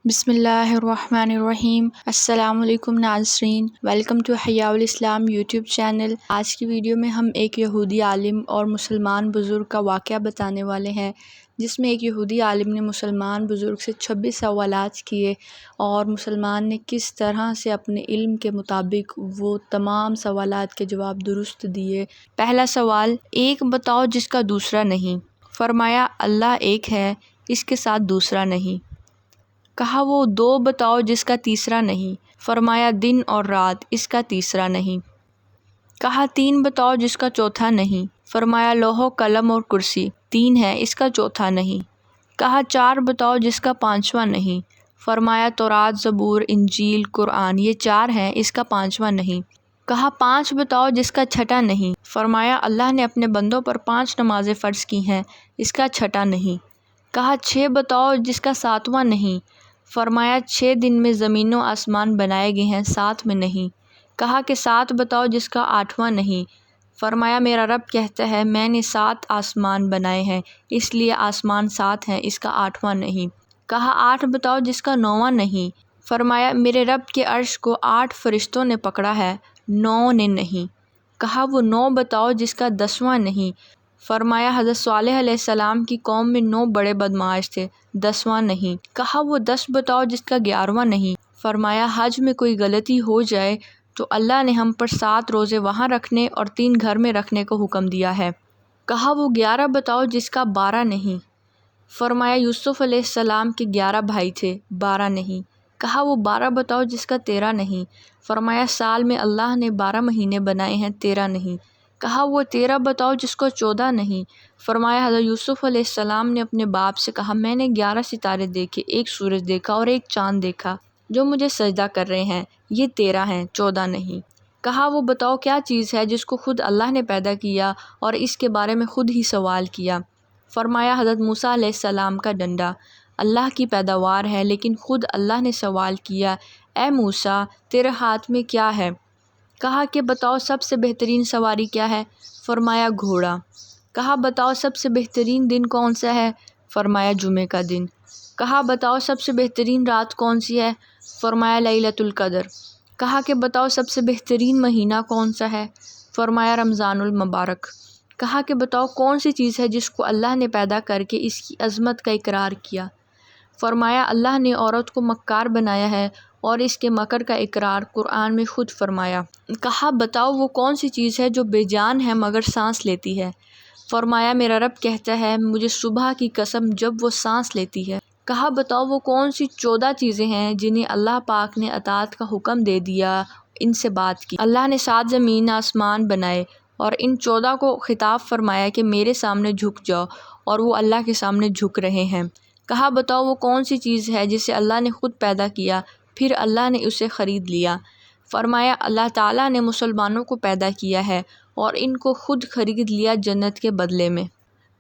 بسم اللہ الرحمن الرحیم۔ السلام علیکم ناظرین، ویلکم ٹو حیاء الاسلام یوٹیوب چینل۔ آج کی ویڈیو میں ہم ایک یہودی عالم اور مسلمان بزرگ کا واقعہ بتانے والے ہیں، جس میں ایک یہودی عالم نے مسلمان بزرگ سے 26 سوالات کیے اور مسلمان نے کس طرح سے اپنے علم کے مطابق وہ تمام سوالات کے جواب درست دیے۔ پہلا سوال، ایک بتاؤ جس کا دوسرا نہیں۔ فرمایا اللہ ایک ہے، اس کے ساتھ دوسرا نہیں۔ کہا وہ دو بتاؤ جس کا تیسرا نہیں۔ فرمایا دن اور رات، اس کا تیسرا نہیں۔ کہا تین بتاؤ جس کا چوتھا نہیں۔ فرمایا لوح و قلم اور کرسی، تین ہے اس کا چوتھا نہیں۔ کہا چار بتاؤ جس کا پانچواں نہیں۔ فرمایا تورات، زبور، انجیل، قرآن، یہ چار ہیں، اس کا پانچواں نہیں۔ کہا پانچ بتاؤ جس کا چھٹا نہیں۔ فرمایا اللہ نے اپنے بندوں پر 5 نمازیں فرض کی ہیں، اس کا چھٹا نہیں۔ کہا 6 بتاؤ جس کا ساتواں نہیں۔ فرمایا 6 دن میں زمین و آسمان بنائے گئے ہیں، 7 میں نہیں۔ کہا کہ 7 بتاؤ جس کا 8واں نہیں۔ فرمایا میرا رب کہتا ہے میں نے 7 آسمان بنائے ہیں، اس لیے آسمان 7 ہیں، اس کا 8واں نہیں۔ کہا 8 بتاؤ جس کا 9واں نہیں۔ فرمایا میرے رب کے عرش کو 8 فرشتوں نے پکڑا ہے، 9 نے نہیں۔ کہا وہ 9 بتاؤ جس کا 10واں نہیں۔ فرمایا حضرت صالح علیہ السلام کی قوم میں 9 بڑے بدمعاش تھے، 10واں نہیں۔ کہا وہ 10 بتاؤ جس کا 11واں نہیں۔ فرمایا حج میں کوئی غلطی ہو جائے تو اللہ نے ہم پر 7 روزے وہاں رکھنے اور 3 گھر میں رکھنے کو حکم دیا ہے۔ کہا وہ 11 بتاؤ جس کا 12 نہیں۔ فرمایا یوسف علیہ السلام کے 11 بھائی تھے، 12 نہیں۔ کہا وہ 12 بتاؤ جس کا 13 نہیں۔ فرمایا سال میں اللہ نے 12 مہینے بنائے ہیں، 13 نہیں۔ کہا وہ 13 بتاؤ جس کو 14 نہیں۔ فرمایا حضرت یوسف علیہ السلام نے اپنے باپ سے کہا میں نے 11 ستارے دیکھے، 1 سورج دیکھا اور 1 چاند دیکھا جو مجھے سجدہ کر رہے ہیں، یہ 13 ہیں، 14 نہیں۔ کہا وہ بتاؤ کیا چیز ہے جس کو خود اللہ نے پیدا کیا اور اس کے بارے میں خود ہی سوال کیا۔ فرمایا حضرت موسیٰ علیہ السلام کا ڈنڈا، اللہ کی پیداوار ہے لیکن خود اللہ نے سوال کیا اے موسیٰ تیرے ہاتھ میں کیا ہے؟ کہا کہ بتاؤ سب سے بہترین سواری کیا ہے؟ فرمایا گھوڑا۔ کہا بتاؤ سب سے بہترین دن کون سا ہے؟ فرمایا جمعے کا دن۔ کہا بتاؤ سب سے بہترین رات کون سی ہے؟ فرمایا لیلۃ القدر۔ کہا کہ بتاؤ سب سے بہترین مہینہ کون سا ہے؟ فرمایا رمضان المبارک۔ کہا کہ بتاؤ کون سی چیز ہے جس کو اللہ نے پیدا کر کے اس کی عظمت کا اقرار کیا؟ فرمایا اللہ نے عورت کو مکار بنایا ہے اور اس کے مکر کا اقرار قرآن میں خود فرمایا۔ کہا بتاؤ وہ کون سی چیز ہے جو بے جان ہے مگر سانس لیتی ہے؟ فرمایا میرا رب کہتا ہے مجھے صبح کی قسم جب وہ سانس لیتی ہے۔ کہا بتاؤ وہ کون سی 14 چیزیں ہیں جنہیں اللہ پاک نے اطاعت کا حکم دے دیا، ان سے بات کی۔ اللہ نے 7 زمین آسمان بنائے اور ان 14 کو خطاب فرمایا کہ میرے سامنے جھک جاؤ، اور وہ اللہ کے سامنے جھک رہے ہیں۔ کہا بتاؤ وہ کون سی چیز ہے جسے اللہ نے خود پیدا کیا پھر اللہ نے اسے خرید لیا؟ فرمایا اللہ تعالیٰ نے مسلمانوں کو پیدا کیا ہے اور ان کو خود خرید لیا جنت کے بدلے میں۔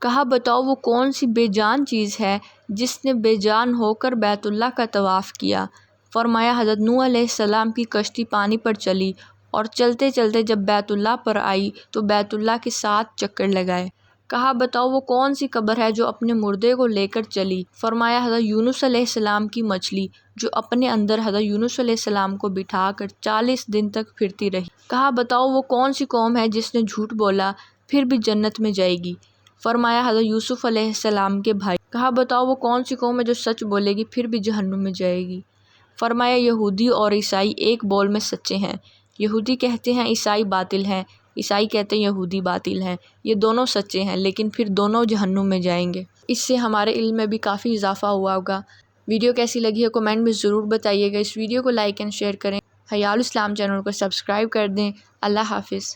کہا بتاؤ وہ کون سی بے جان چیز ہے جس نے بے جان ہو کر بیت اللہ کا طواف کیا؟ فرمایا حضرت نوح علیہ السلام کی کشتی پانی پر چلی اور چلتے چلتے جب بیت اللہ پر آئی تو بیت اللہ کے 7 چکر لگائے۔ کہا بتاؤ وہ کون سی قبر ہے جو اپنے مردے کو لے کر چلی؟ فرمایا حضرت یونس علیہ السلام کی مچھلی جو اپنے اندر حضرت یونس علیہ السلام کو بٹھا کر 40 دن تک پھرتی رہی۔ کہا بتاؤ وہ کون سی قوم ہے جس نے جھوٹ بولا پھر بھی جنت میں جائے گی؟ فرمایا حضرت یوسف علیہ السلام کے بھائی۔ کہا بتاؤ وہ کون سی قوم ہے جو سچ بولے گی پھر بھی جہنم میں جائے گی؟ فرمایا یہودی اور عیسائی ایک بول میں سچے ہیں، یہودی کہتے ہیں عیسائی باطل ہیں، عیسائی کہتے ہیں یہودی باطل ہیں، یہ دونوں سچے ہیں لیکن پھر دونوں جہنم میں جائیں گے۔ اس سے ہمارے علم میں بھی کافی اضافہ ہوا ہوگا۔ ویڈیو کیسی لگی ہے کمنٹ میں ضرور بتائیے گا۔ اس ویڈیو کو لائک اینڈ شیئر کریں، حیاء الاسلام چینل کو سبسکرائب کر دیں۔ اللہ حافظ۔